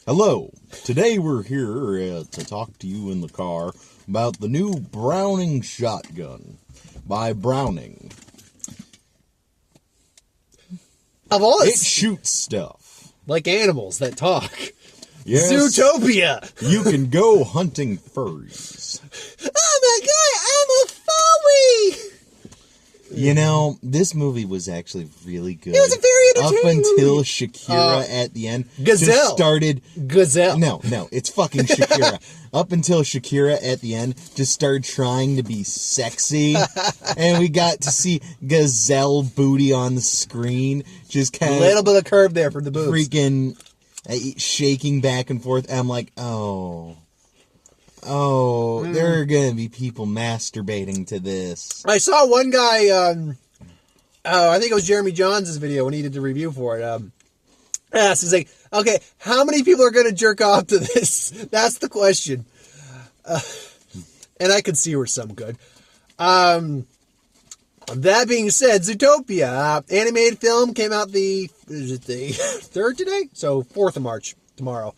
Hello. Today we're here to talk to you in the car about the new Browning shotgun by Browning. Of all It shoots stuff. like animals that talk. Yes. Zootopia. You can go hunting furries. Oh my god, I'm a furry. You know, this movie was actually really good. It was a very entertaining Up until movie. Shakira at the end Gazelle. just started... Gazelle. No, it's fucking Shakira. Up until Shakira at the end just started trying to be sexy. And we got to see Gazelle booty on the screen. Just kind A of... little bit of curve there for the boobs. Freaking shaking back and forth. I'm like, there are going to be people masturbating to this. I saw one guy, I think it was Jeremy Johns' video when he did the review for it. He's like, okay, how many people are going to jerk off to this? That's the question. And I could see where some could. That being said, Zootopia, animated film, came out the 3rd today? So 4th of March, tomorrow.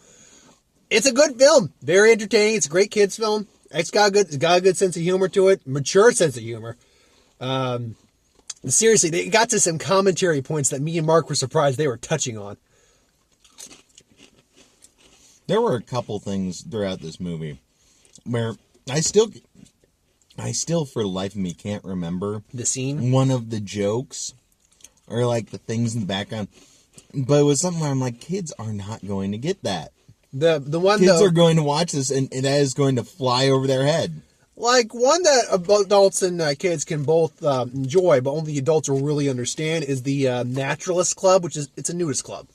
It's a good film. Very entertaining. It's a great kids film. It's got a good sense of humor to it. Mature sense of humor. Seriously, they got to some commentary points that me and Mark were surprised they were touching on. There were a couple things throughout this movie where I still for the life of me can't remember The scene? one of the jokes or like the things in the background. But it was something where I'm like, kids are not going to get that. The one Kids though, are going to watch this and that is going to fly over their head. like one that adults and kids can both enjoy, but only adults will really understand, is the Naturalist Club, it's a nudist club.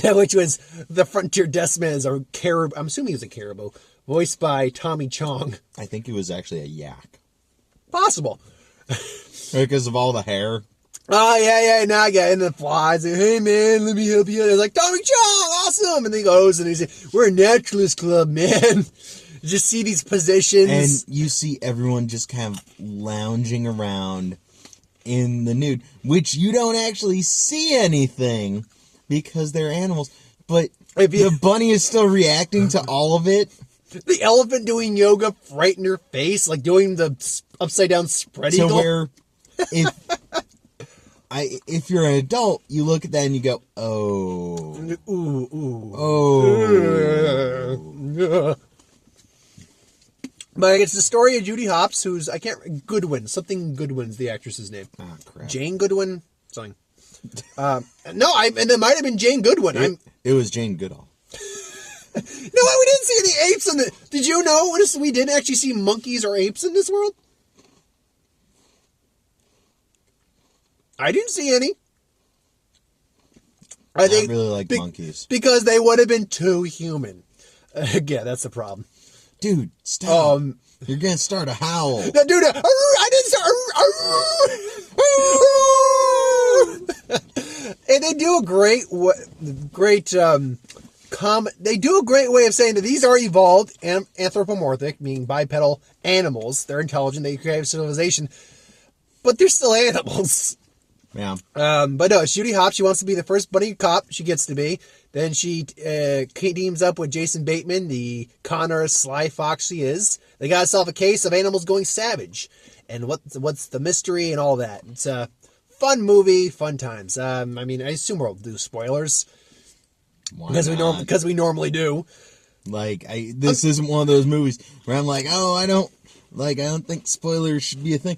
Which was the Frontier Deathman as a caribou. I'm assuming he's a caribou, voiced by Tommy Chong. I think it was actually a yak. Possible. Because of all the hair. Oh, yeah, now I get in the flies. And, hey, man, let me help you out. It's like, Tommy Chong, awesome. And then he goes and he says, we're a naturalist club, man. You just see these positions. And you see everyone just kind of lounging around in the nude, which you don't actually see anything because they're animals. But the bunny is still reacting to all of it. The elephant doing yoga right in your face, like doing the upside down spread eagle. So where if you're an adult, you look at that and you go, oh. But it's the story of Judy Hopps, who's, Goodwin's the actress's name. Oh, crap. Jane Goodwin? Something. And it might have been Jane Goodwin. It was Jane Goodall. No, we didn't see any apes in the... Did you know we didn't actually see monkeys or apes in this world? I didn't see any. I think really like monkeys. Because they would have been too human. Yeah, that's the problem. Dude, stop. You're going to start a howl. No, dude, I didn't start... And they do a great they do a great way of saying that these are evolved and anthropomorphic, meaning bipedal animals. They're intelligent, they create civilization, but they're still animals. Yeah. But no, it's Judy Hopps. She wants to be the first bunny cop she gets to be. Then she teams up with Jason Bateman, the con artist sly fox she is. They got to solve a case of animals going savage. And what's the mystery and all that. It's a fun movie, fun times. I assume we'll do spoilers. Because we normally do. Like, this isn't one of those movies where I'm like, I don't think spoilers should be a thing.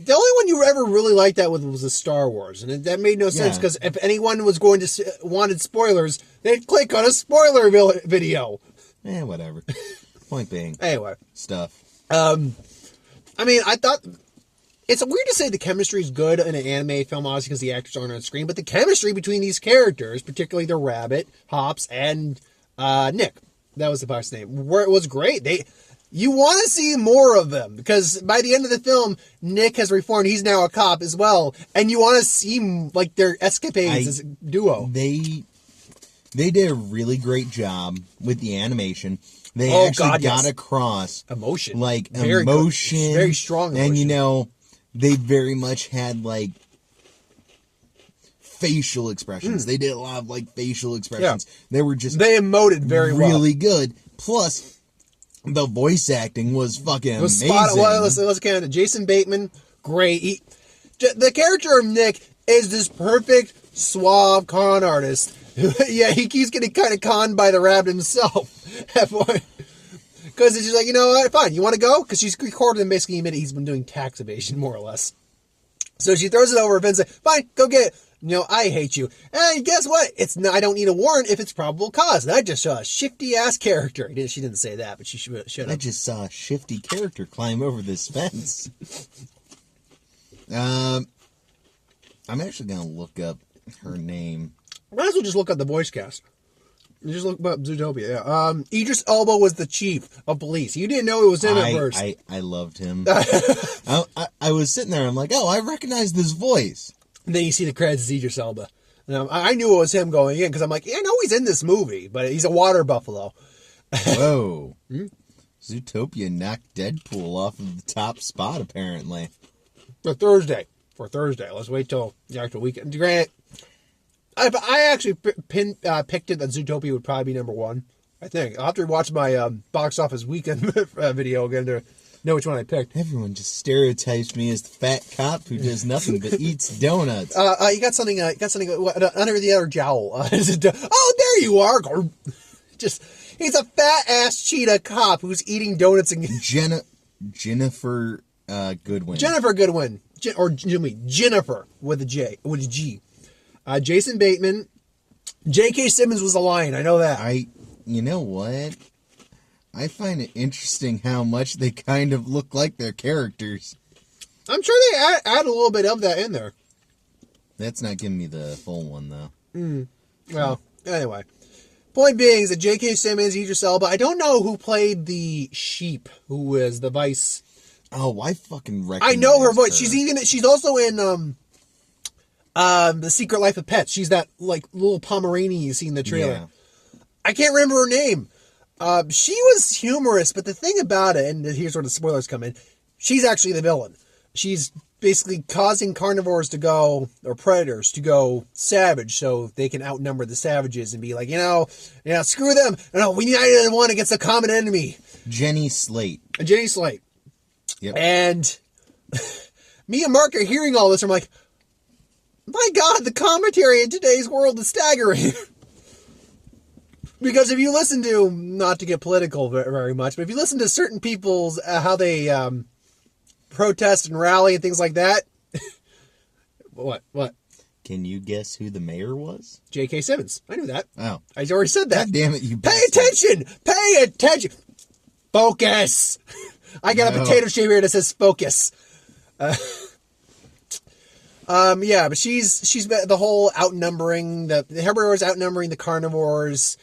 The only one you ever really liked that with was the Star Wars, and that made no sense because if anyone was going to wanted spoilers, they'd click on a spoiler video. Whatever. Point being, anyway, stuff. I thought it's weird to say the chemistry is good in an anime film, obviously because the actors aren't on screen, but the chemistry between these characters, particularly the rabbit, Hops, and Nick, that was the box's name, where it was great. You want to see more of them, because by the end of the film, Nick has reformed. He's now a cop as well. And you want to see, like, their escapades as a duo. They did a really great job with the animation. They got across emotion. Like, very emotion. Very strong emotion. And, they very much had, like, facial expressions. They did a lot of like facial expressions. They were just they emoted very really good. Plus, the voice acting was fucking amazing. Let's count it. Jason Bateman, great. The character of Nick is this perfect, suave con artist. Yeah, he keeps getting kind of conned by the rabbit himself. Because it's just like, you know what, fine, you want to go? Because she's recorded and basically admitted he's been doing tax evasion, more or less. So she throws it over Vince, like, fine, go get it. You know, I hate you. And guess what? I don't need a warrant if it's probable cause. And I just saw a shifty-ass character. She didn't say that, but she should have. I just saw a shifty character climb over this fence. I'm actually going to look up her name. Might as well just look up the voice cast. Just look up Zootopia. Yeah. Idris Elba was the chief of police. You didn't know it was him at first. I loved him. I was sitting there. I'm like, oh, I recognize this voice. And then you see the credits as Idris Elba. And I knew it was him going in because I'm like, yeah, I know he's in this movie, but he's a water buffalo. Whoa. Zootopia knocked Deadpool off of the top spot, apparently. For Thursday. Let's wait till the actual weekend. Granted, I actually picked it that Zootopia would probably be number one. I think. I'll have to watch my box office weekend video again to know which one I picked. Everyone just stereotypes me as the fat cop who does nothing but eats donuts. You got something under the other jowl. Oh, there you are. He's a fat ass cheetah cop who's eating donuts and Jennifer Goodwin. Jennifer Goodwin, Jennifer with a G. Jason Bateman, J.K. Simmons was a lion. I know that. You know what? I find it interesting how much they kind of look like their characters. I'm sure they add a little bit of that in there. That's not giving me the full one, though. Well, anyway. Point being is that J.K. Simmons, Idris Elba, I don't know who played the sheep, who was the vice. Oh, I fucking recognize I know her voice. She's also in The Secret Life of Pets. She's that like little Pomeranian you see in the trailer. Yeah. I can't remember her name. She was humorous, but the thing about it, and here's where the spoilers come in, she's actually the villain. She's basically causing carnivores to go, or predators to go savage so they can outnumber the savages and be like, screw them. No, we united in one against a common enemy. Jenny Slate. Yep. And me and Mark are hearing all this. I'm like, my God, the commentary in today's world is staggering. Because if you listen to, not to get political very much, but if you listen to certain people's, how they protest and rally and things like that. What? Can you guess who the mayor was? J.K. Simmons. I knew that. Oh. I already said that. God damn it, you Pay bastard. attention! Focus! I got a potato chip here that says focus. Yeah, but she's the whole outnumbering, the herbivores outnumbering the carnivores,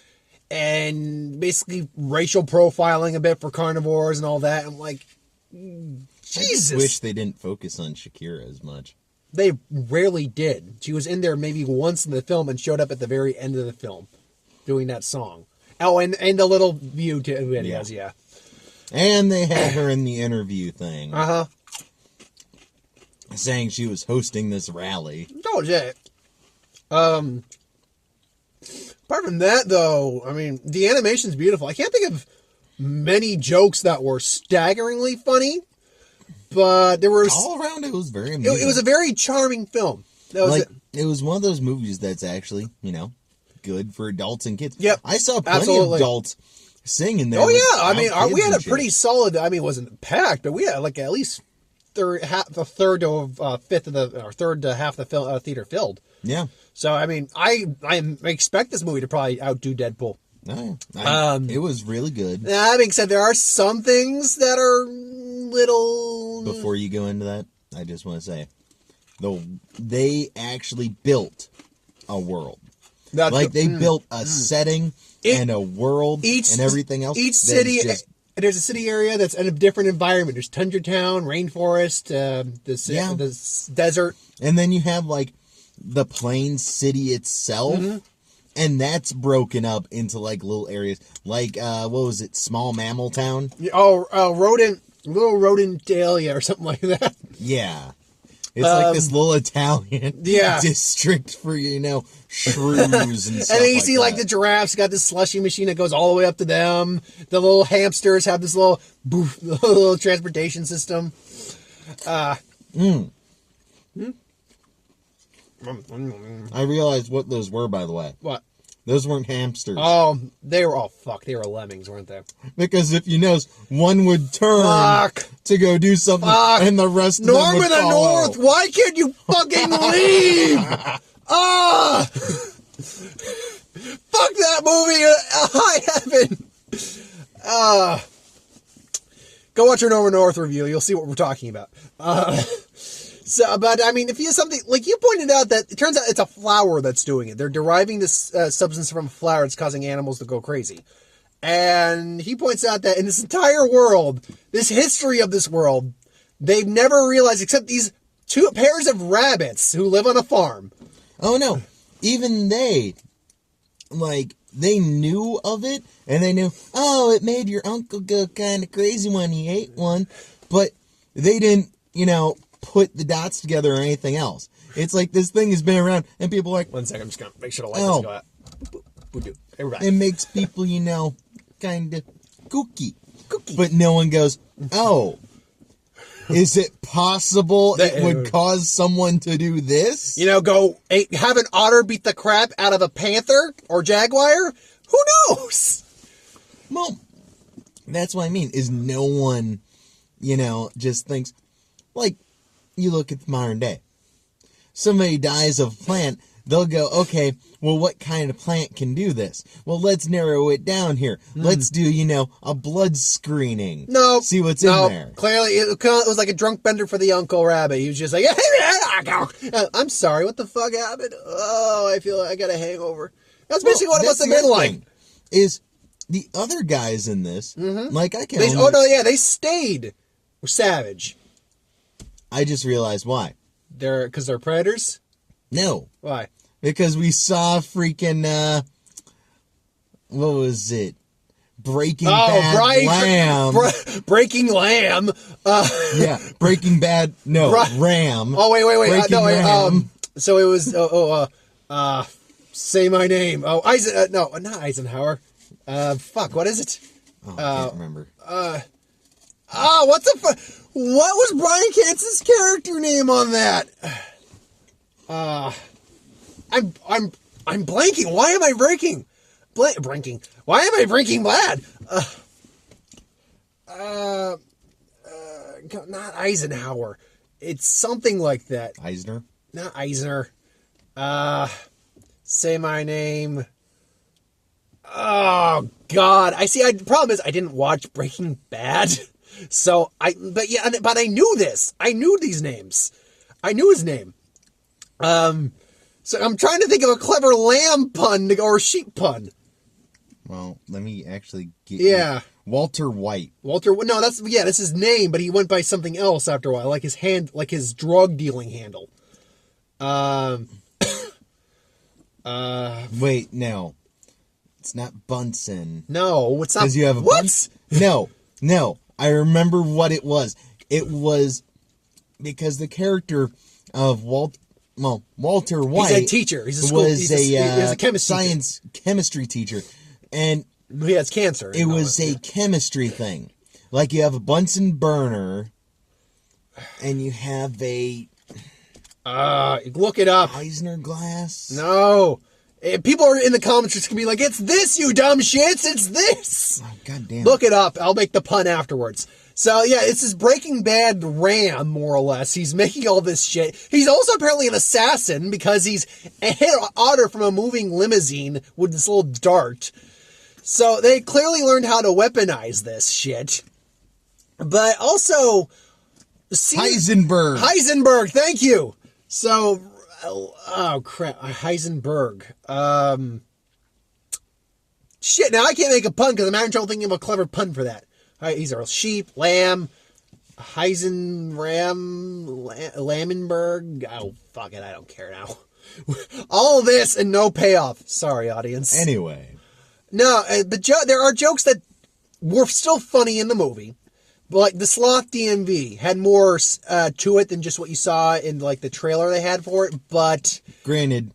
and basically racial profiling a bit for carnivores and all that. I'm like, Jesus. I wish they didn't focus on Shakira as much. They rarely did. She was in there maybe once in the film and showed up at the very end of the film doing that song. Oh, and the little view videos, yeah. And they had her in the interview thing. Uh-huh. Saying she was hosting this rally. Oh, yeah. Apart from that, though, I mean, the animation's beautiful. I can't think of many jokes that were staggeringly funny, but there were... All around, it was very amusing. It was a very charming film. That was it was one of those movies that's actually, good for adults and kids. Yep. I saw plenty of adults singing there. Oh, yeah. I mean, we had a pretty solid... I mean, it wasn't packed, but we had, like, at least... third to half the theater filled. Yeah. So I mean, I expect this movie to probably outdo Deadpool. It was really good. That being said, there are some things that are little. Before you go into that, I just want to say, they actually built a world. They built a setting and a world and everything else. Each city. There's a city area that's in a different environment. There's Tundra Town, Rainforest, the desert. And then you have, like, the plain city itself. Mm-hmm. And that's broken up into, like, little areas. Like, what was it? Small Mammal Town? Little Rodentalia or something like that. Yeah. It's like this little Italian Yeah. district for, shrews and stuff. And then you see that. the giraffes got this slushy machine that goes all the way up to them. The little hamsters have this little little transportation system. I realized what those were, by the way. What? Those weren't hamsters. Oh, they were they were lemmings, weren't they? Because if you notice, one would turn to go do something, and the rest of them would Norman the follow. North, why can't you fucking leave? Fuck that movie! High heaven! Go watch our Norman North review. You'll see what we're talking about. But I mean, if you have something like you pointed out that it turns out it's a flower that's doing it. They're deriving this substance from a flower. It's causing animals to go crazy. And he points out that in this entire world, this history of this world, they've never realized, except these two pairs of rabbits who live on a farm. Oh no, even they knew of it, and they knew, it made your uncle go kind of crazy when he ate one, but they didn't, put the dots together or anything else. It's like this thing has been around, and people are like... 1 second, I'm just going to make sure the light doesn't go out. Hey, we're back. It makes people, kind of kooky. But no one goes, is it possible it would cause someone to do this? Have an otter beat the crap out of a panther or jaguar? Who knows? Well, that's what I mean, is no one, just thinks, you look at the modern day. Somebody dies of a plant, they'll go, okay, well, what kind of plant can do this? Well, let's narrow it down here. Let's do, a blood screening. No. See what's in there. Clearly, it was like a drunk bender for the Uncle Rabbit. He was just like, I'm sorry, what the fuck happened? Oh, I feel like I got a hangover. That's basically what it must have been like. Is the other guys in this, I can they stayed savage. I just realized why. Because they're predators? No. Why? Because we saw freaking, what was it? Breaking Bad Lamb. Breaking Lamb. Yeah, Breaking Bad, Ram. Oh, wait. Ram. So it was, say my name. Oh, no, not Eisenhower. Fuck, what is it? Oh, I can't remember. What the fuck? What was Bryan Cranston's character name on that? I'm blanking. Why am I breaking? Blanking. Why am I breaking bad? Not Eisenhower. It's something like that. Eisner? Not Eisner. Say my name. Oh God! The problem is I didn't watch Breaking Bad. So but I knew this. I knew these names. I knew his name. So I'm trying to think of a clever lamb pun or sheep pun. Well, let me actually get you. Walter White. No, that's his name, but he went by something else after a while, like his drug dealing handle. Wait, no. It's not Bunsen. No, it's not. Because you have a what? No. I remember what it was. It was because the character of Walter White. He's a teacher. He's a chemistry teacher, and he has cancer. It was a chemistry thing. Like you have a Bunsen burner, and you have a look it up. Eisner glass. No. People are in the comments just gonna be like, it's this, you dumb shits, it's this. Oh, God damn it. Look it up. I'll make the pun afterwards. So, yeah, it's this Breaking Bad Ram, more or less. He's making all this shit. He's also apparently an assassin because he's hit an otter from a moving limousine with this little dart. So they clearly learned how to weaponize this shit. But also... Heisenberg, thank you. So... Oh crap! Heisenberg. Shit. Now I can't make a pun because I'm having trouble thinking of a clever pun for that. These are sheep, lamb, Lammenberg. Oh fuck it! I don't care now. All this and no payoff. Sorry, audience. Anyway. No, but there are jokes that were still funny in the movie, But like the Sloth DMV had more to it than just what you saw in like the trailer they had for it. But granted,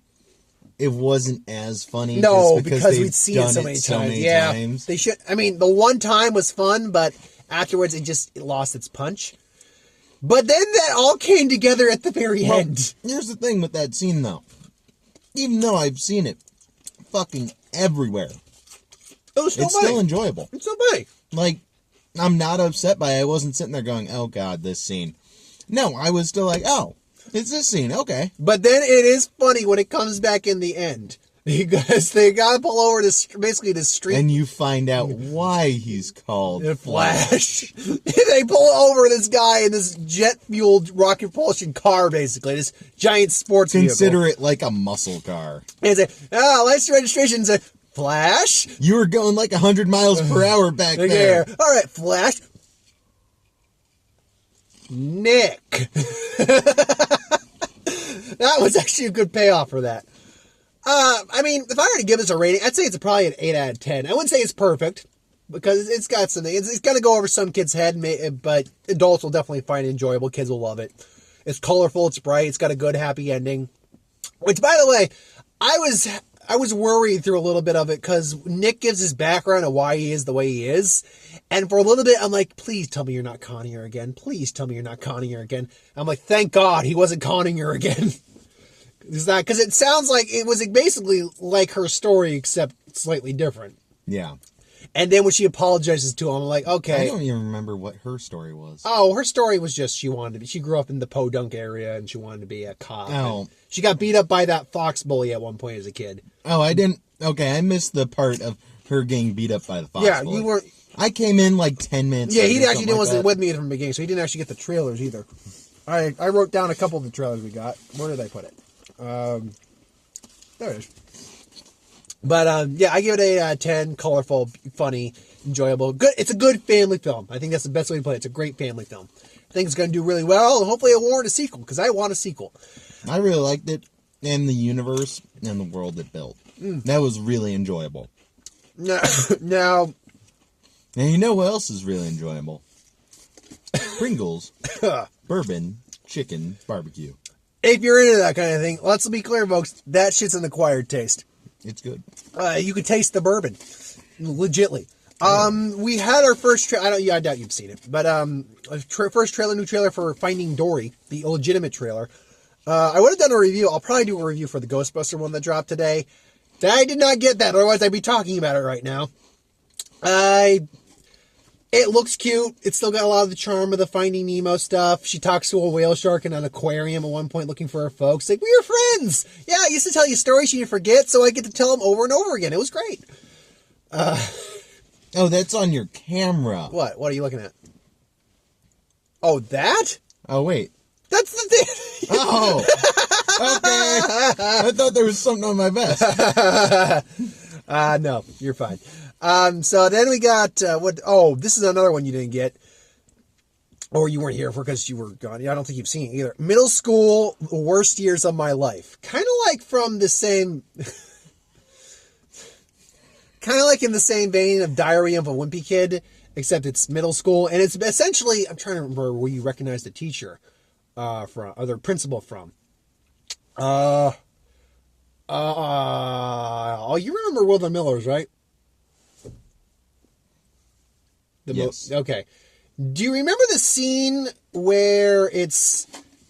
it wasn't as funny. No, just because we'd seen it so many times. They should. I mean, the one time was fun, but afterwards it lost its punch. But then that all came together at the very end. Here's the thing with that scene, though. Even though I've seen it fucking everywhere, it's still enjoyable. It's so funny. Like, I'm not upset by it. I wasn't sitting there going, oh, God, this scene. No, I was still like, oh, it's this scene. Okay. But then it is funny when it comes back in the end. Because they got to pull over basically the street. And you find out why he's called Flash. They pull over this guy in this jet-fueled rocket propulsion car, basically. This giant sports vehicle. Consider it like a muscle car. And say, license registration, say, Flash? You were going like 100 miles per hour back there. All right, Flash. Nick. That was actually a good payoff for that. I mean, if I were to give this a rating, I'd say it's probably an 8 out of 10. I wouldn't say it's perfect, because it's got something. It's going to go over some kids' head, but adults will definitely find it enjoyable. Kids will love it. It's colorful, it's bright, it's got a good, happy ending. Which, by the way, I was worried through a little bit of it, because Nick gives his background of why he is the way he is. And for a little bit, I'm like, please tell me you're not conning her again. Please tell me you're not conning her again. I'm like, thank God he wasn't conning her again. Because it sounds like it was basically like her story, except slightly different. Yeah. And then when she apologizes to him, I'm like, okay. I don't even remember what her story was. Oh, her story was just she grew up in the Podunk area and she wanted to be a cop. Oh. She got beat up by that fox bully at one point as a kid. Oh, I didn't. Okay, I missed the part of her getting beat up by the fox bully. You weren't. I came in like 10 minutes. Yeah, he actually wasn't with me from the beginning, so he didn't actually get the trailers either. I wrote down a couple of the trailers we got. Where did I put it? There it is. But yeah, I give it a 10. Colorful, funny, enjoyable. Good. It's a good family film. I think that's the best way to put it. It's a great family film. I think it's going to do really well, and hopefully it'll warrant a sequel, because I want a sequel. I really liked it, and the universe and the world it built. That was really enjoyable. Now, and you know what else is really enjoyable? Pringles, bourbon, chicken, barbecue. If you're into that kind of thing, let's be clear, folks, that shit's an acquired taste. It's good. You could taste the bourbon, legitly. We had our first I doubt you've seen it, but first new trailer for Finding Dory, the illegitimate trailer. I would have done a review. I'll probably do a review for the Ghostbuster one that dropped today. I did not get that, otherwise I'd be talking about it right now. It looks cute. It's still got a lot of the charm of the Finding Nemo stuff. She talks to a whale shark in an aquarium at one point looking for her folks. Like, we were friends. Yeah, I used to tell you stories you forget, so I get to tell them over and over again. It was great. Oh, that's on your camera. What? What are you looking at? Oh, that? Oh, wait. That's the thing. Oh. Okay. I thought there was something on my vest. No, you're fine. So then we got, this is another one you didn't get. Or you weren't here for because you were gone. Yeah, I don't think you've seen it either. Middle School, Worst Years of My Life. Kind of like from the same... kind of like in the same vein of Diary of a Wimpy Kid, except it's middle school. And it's essentially... I'm trying to remember where you recognize the teacher from, or the principal from. You remember Will the Millers, right? Yes. Okay. Do you remember the scene where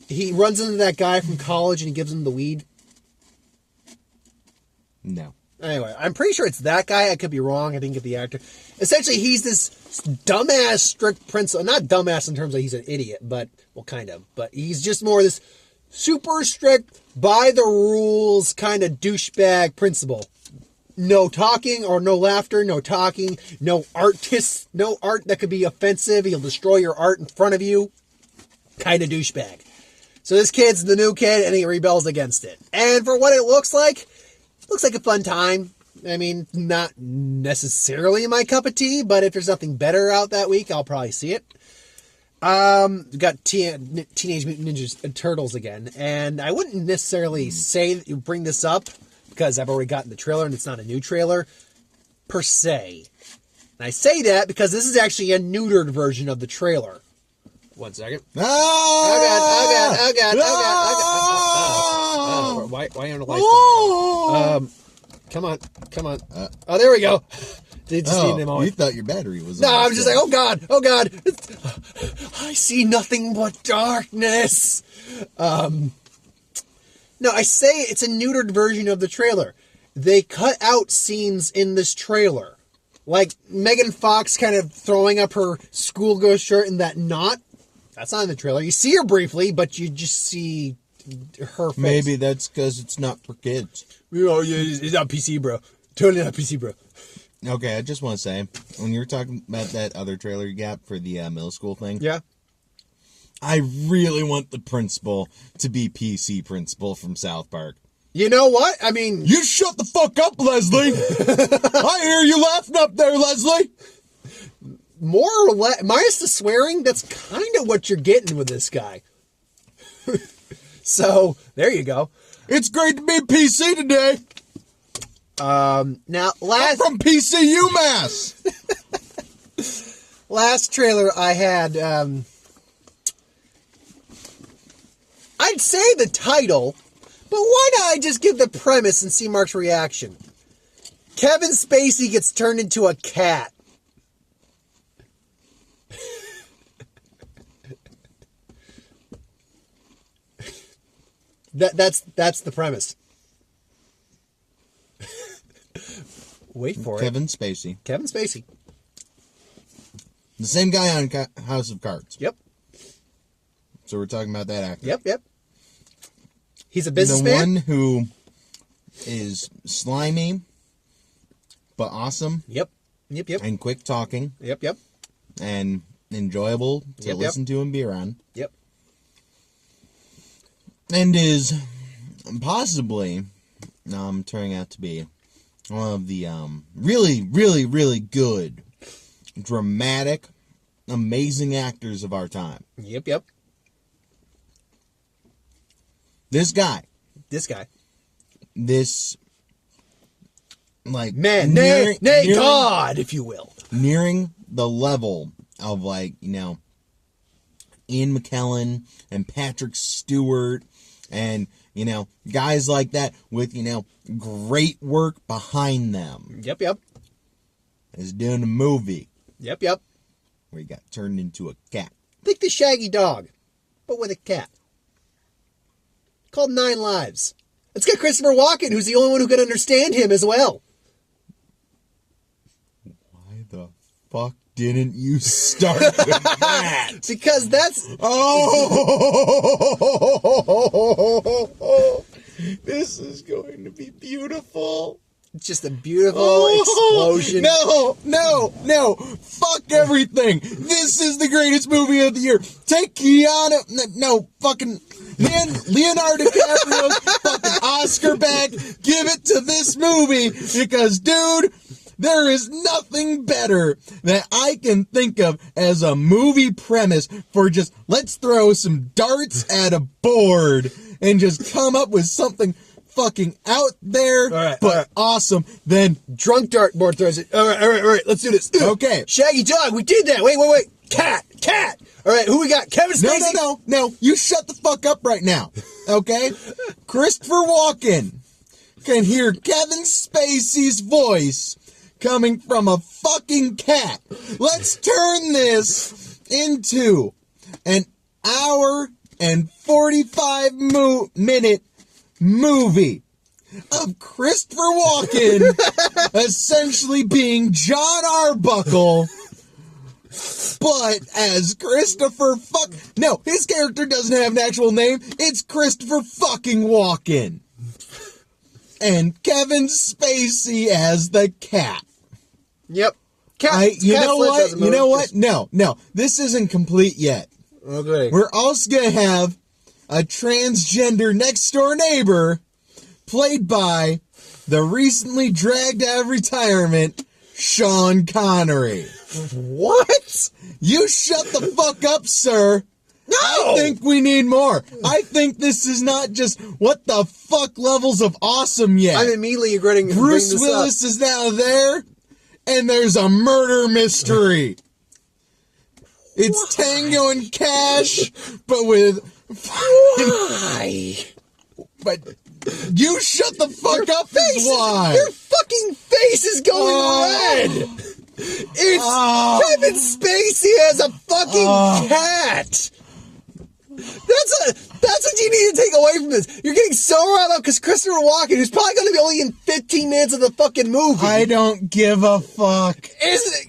he runs into that guy from college and he gives him the weed? No. Anyway, I'm pretty sure it's that guy. I could be wrong. I didn't get the actor. Essentially, he's this dumbass, strict principal. Not dumbass in terms of he's an idiot, but, well, kind of. But he's just more this super strict, by the rules kind of douchebag principal. No talking or no laughter, no talking, no art that could be offensive. He'll destroy your art in front of you. Kind of douchebag. So this kid's the new kid and he rebels against it. And for what it looks like a fun time. I mean, not necessarily my cup of tea, but if there's nothing better out that week, I'll probably see it. We got Teenage Mutant Ninja Turtles again. And I wouldn't necessarily bring this up, because I've already gotten the trailer and it's not a new trailer, per se. And I say that because this is actually a neutered version of the trailer. 1 second. Ah! Oh God. Why aren't the lights on? Come on. Oh, there we go. Just need a moment. You thought your battery was No, on. I'm just like, oh God. I see nothing but darkness. No, I say it's a neutered version of the trailer. They cut out scenes in this trailer. Like Megan Fox kind of throwing up her schoolgirl shirt in that knot. That's not in the trailer. You see her briefly, but you just see her face. Maybe that's because it's not for kids. Oh, yeah, it's not PC, bro. Totally not PC, bro. Okay, I just want to say, when you were talking about that other trailer you got for the middle school thing, Yeah. I really want the principal to be PC principal from South Park. You know what? I mean... You shut the fuck up, Leslie! I hear you laughing up there, Leslie! More or less, minus the swearing, that's kind of what you're getting with this guy. So, there you go. It's great to be PC today! Now, I'm from PC UMass! last trailer I had, I'd say the title, but why not I just give the premise and see Mark's reaction? Kevin Spacey gets turned into a cat. That's the premise. Wait for Kevin Spacey. Kevin Spacey. The same guy on House of Cards. Yep. So we're talking about that actor. Yep. He's a businessman. The one who is slimy, but awesome. Yep. And quick talking. Yep. And enjoyable to listen to and be around. Yep. And is possibly turning out to be one of the really, really, really good, dramatic, amazing actors of our time. Yep. This guy. This like man, God, if you will. Nearing the level of like, Ian McKellen and Patrick Stewart and, guys like that with, great work behind them. Yep. Is doing a movie. Yep. Where he got turned into a cat. Think the Shaggy Dog, but with a cat. Called 9 Lives. It's got Christopher Walken, who's the only one who can understand him as well. Why the fuck didn't you start with that? Because that's... Oh! This is going to be beautiful. It's just a beautiful explosion. No. Fuck everything. This is the greatest movie of the year. Take Leonardo DiCaprio's fucking Oscar back. Give it to this movie because, dude, there is nothing better that I can think of as a movie premise for just let's throw some darts at a board and just come up with something fucking out there, awesome. Then drunk dartboard throws it. All right. Let's do this. Okay. Shaggy Dog, we did that. Wait. Cat. All right, who we got? Kevin Spacey. No. You shut the fuck up right now. Okay? Christopher Walken can hear Kevin Spacey's voice coming from a fucking cat. Let's turn this into an hour and 45-minute movie of Christopher Walken essentially being John Arbuckle, but as Christopher No, his character doesn't have an actual name. It's Christopher fucking Walken. And Kevin Spacey as the cat. Yep. You know what? No. This isn't complete yet. Okay. We're also going to have a transgender next door neighbor played by the recently dragged out of retirement Sean Connery. What? You shut the fuck up, sir. No! I think we need more. I think this is not just what the fuck levels of awesome yet. I'm immediately regretting Bruce Willis is now there, and there's a murder mystery. It's Tango and Cash, but with... Why? But you shut the fuck up is why. Your fucking face is going red. It's Kevin Spacey as a fucking cat. That's what you need to take away from this. You're getting so riled up because Christopher Walken, who's probably going to be only in 15 minutes of the fucking movie. I don't give a fuck. It's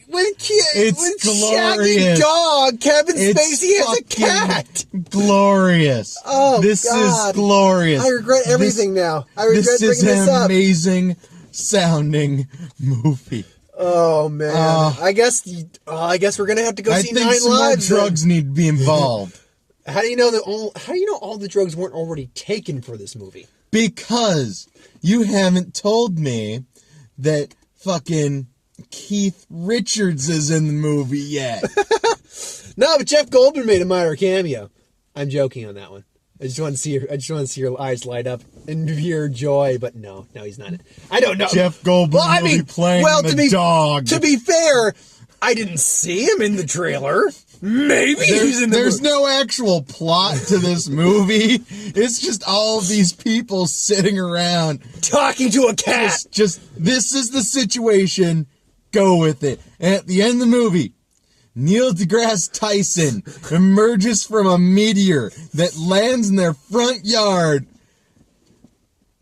glorious. Shaggy Dog, Kevin Spacey as a cat. Glorious. Oh, this God. is glorious. I regret everything now. I regret this bringing is this an up. amazing sounding movie. Oh man. I guess we're gonna have to go see I think Nine some Lives. more drugs need to be involved. How do you know all the drugs weren't already taken for this movie? Because you haven't told me that fucking Keith Richards is in the movie yet. No, but Jeff Goldblum made a minor cameo. I'm joking on that one. I just want to see your eyes light up in pure joy, but no, he's not. I don't know. Jeff Goldblum will be playing the dog. To be fair, I didn't see him in the trailer. Maybe he's in the There's movie. no actual plot to this movie. It's just all of these people sitting around talking to a cat. Just this is the situation. Go with it. And at the end of the movie, Neil deGrasse Tyson emerges from a meteor that lands in their front yard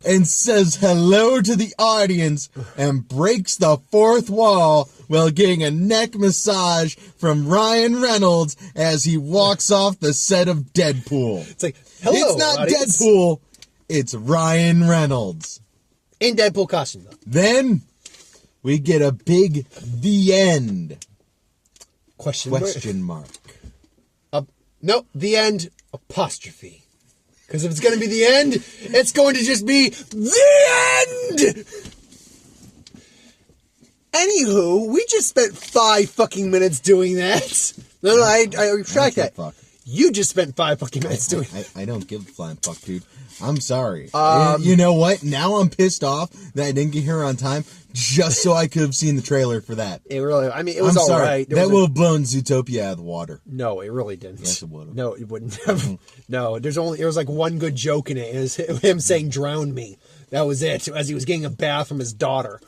and says hello to the audience and breaks the fourth wall while getting a neck massage from Ryan Reynolds as he walks off the set of Deadpool. It's like, hello, it's not audience. Deadpool, it's Ryan Reynolds. In Deadpool costume, though. Then we get a big the end. Question mark. No, the end, apostrophe. Because if it's going to be the end, it's going to just be the end! Anywho, we just spent 5 fucking minutes doing that. No, I retract that. Fuck. You just spent 5 fucking minutes doing that. I don't give a flying fuck, dude. I'm sorry. You know what? Now I'm pissed off that I didn't get here on time just so I could have seen the trailer for that. It really, I mean, it was all right. That would have blown Zootopia out of the water. No, it really didn't. Yes, it would have. No, it wouldn't have. No, there was like one good joke in it. It was him saying, drown me. That was it, as he was getting a bath from his daughter.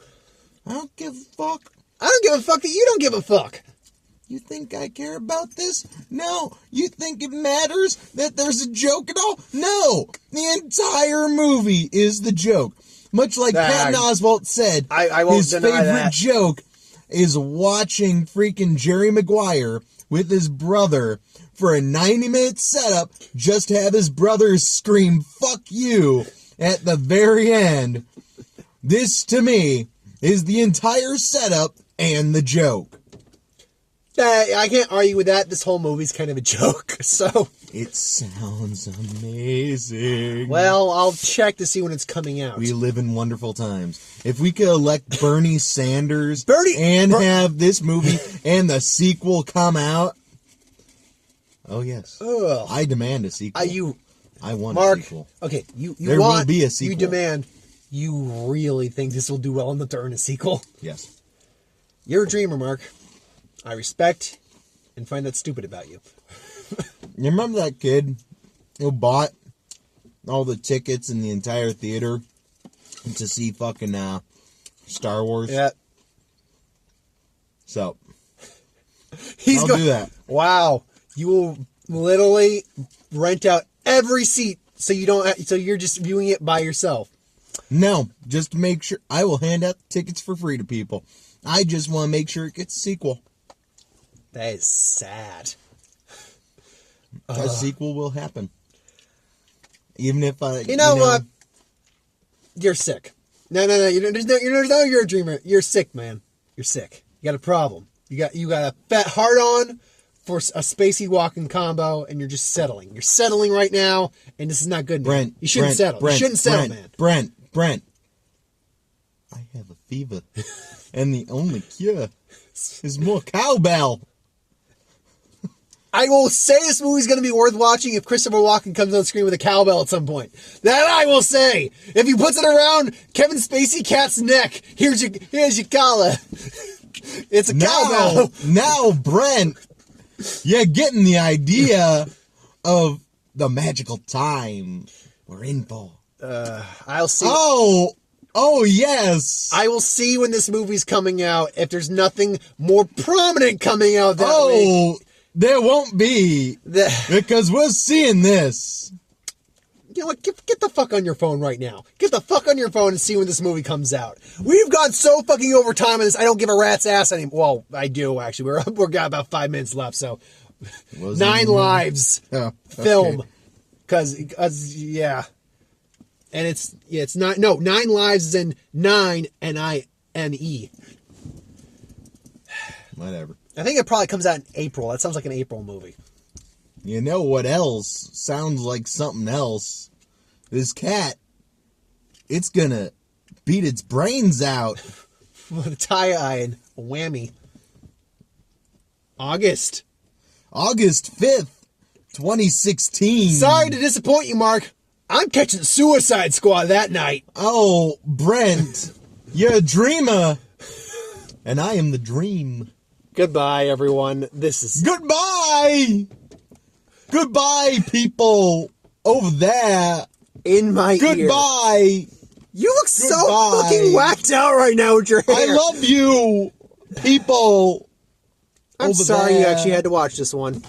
I don't give a fuck. I don't give a fuck that you don't give a fuck. You think I care about this? No. You think it matters that there's a joke at all? No. The entire movie is the joke. Much like Patton Oswalt said, I won't his deny favorite that. joke is watching freaking Jerry Maguire with his brother for a 90-minute setup just to have his brother scream, "Fuck you," at the very end. This, to me, is the entire setup and the joke. I can't argue with that. This whole movie's kind of a joke, so... It sounds amazing. Well, I'll check to see when it's coming out. We live in wonderful times. If we could elect Bernie Sanders have this movie and the sequel come out... Oh, yes. Ugh. I demand a sequel. I want a sequel. Okay, you there will be a sequel. You demand... You really think this will do well enough to earn a sequel? Yes. You're a dreamer, Mark. I respect and find that stupid about you. You remember that kid who bought all the tickets in the entire theater to see fucking Star Wars? Yeah. So, I'll do that. Wow. You will literally rent out every seat so you're just viewing it by yourself. No, just to make sure. I will hand out tickets for free to people. I just want to make sure it gets a sequel. That is sad. A sequel will happen. Even if I... You know what? You're sick. No. You're a dreamer. You're sick, man. You're sick. You got a problem. You got a fat hard-on for a Spacey Walken combo, and you're just settling. You're settling right now, and this is not good, man. You shouldn't settle. You shouldn't settle, man. Brent. I have a fever, and the only cure is more cowbell. I will say this movie's going to be worth watching if Christopher Walken comes on screen with a cowbell at some point. That I will say. If he puts it around Kevin Spacey cat's neck, here's your collar. It's a cowbell. Now, Brent, you're getting the idea of the magical time we're in for. I'll see. Oh, yes. I will see when this movie's coming out if there's nothing more prominent coming out that week. There won't be. Because we're seeing this. You know what? Get the fuck on your phone right now. Get the fuck on your phone and see when this movie comes out. We've gone so fucking over time on this, I don't give a rat's ass anymore. Well, I do, actually. We're got about 5 minutes left, so... 9 Lives film. Because, yeah... And it's not, no, 9 Lives is in 9, N-I-N-E. Whatever. I think it probably comes out in April. That sounds like an April movie. You know what else sounds like something else? This cat, it's gonna beat its brains out. With a tie-eye and a whammy. August 5th, 2016. Sorry to disappoint you, Mark. I'm catching Suicide Squad that night. Oh, Brent, you're a dreamer. And I am the dream. Goodbye, everyone. This is... Goodbye! Goodbye, people over there. In my ear. Goodbye. You look so fucking whacked out right now with your hair. I love you, people. I'm sorry you actually had to watch this one.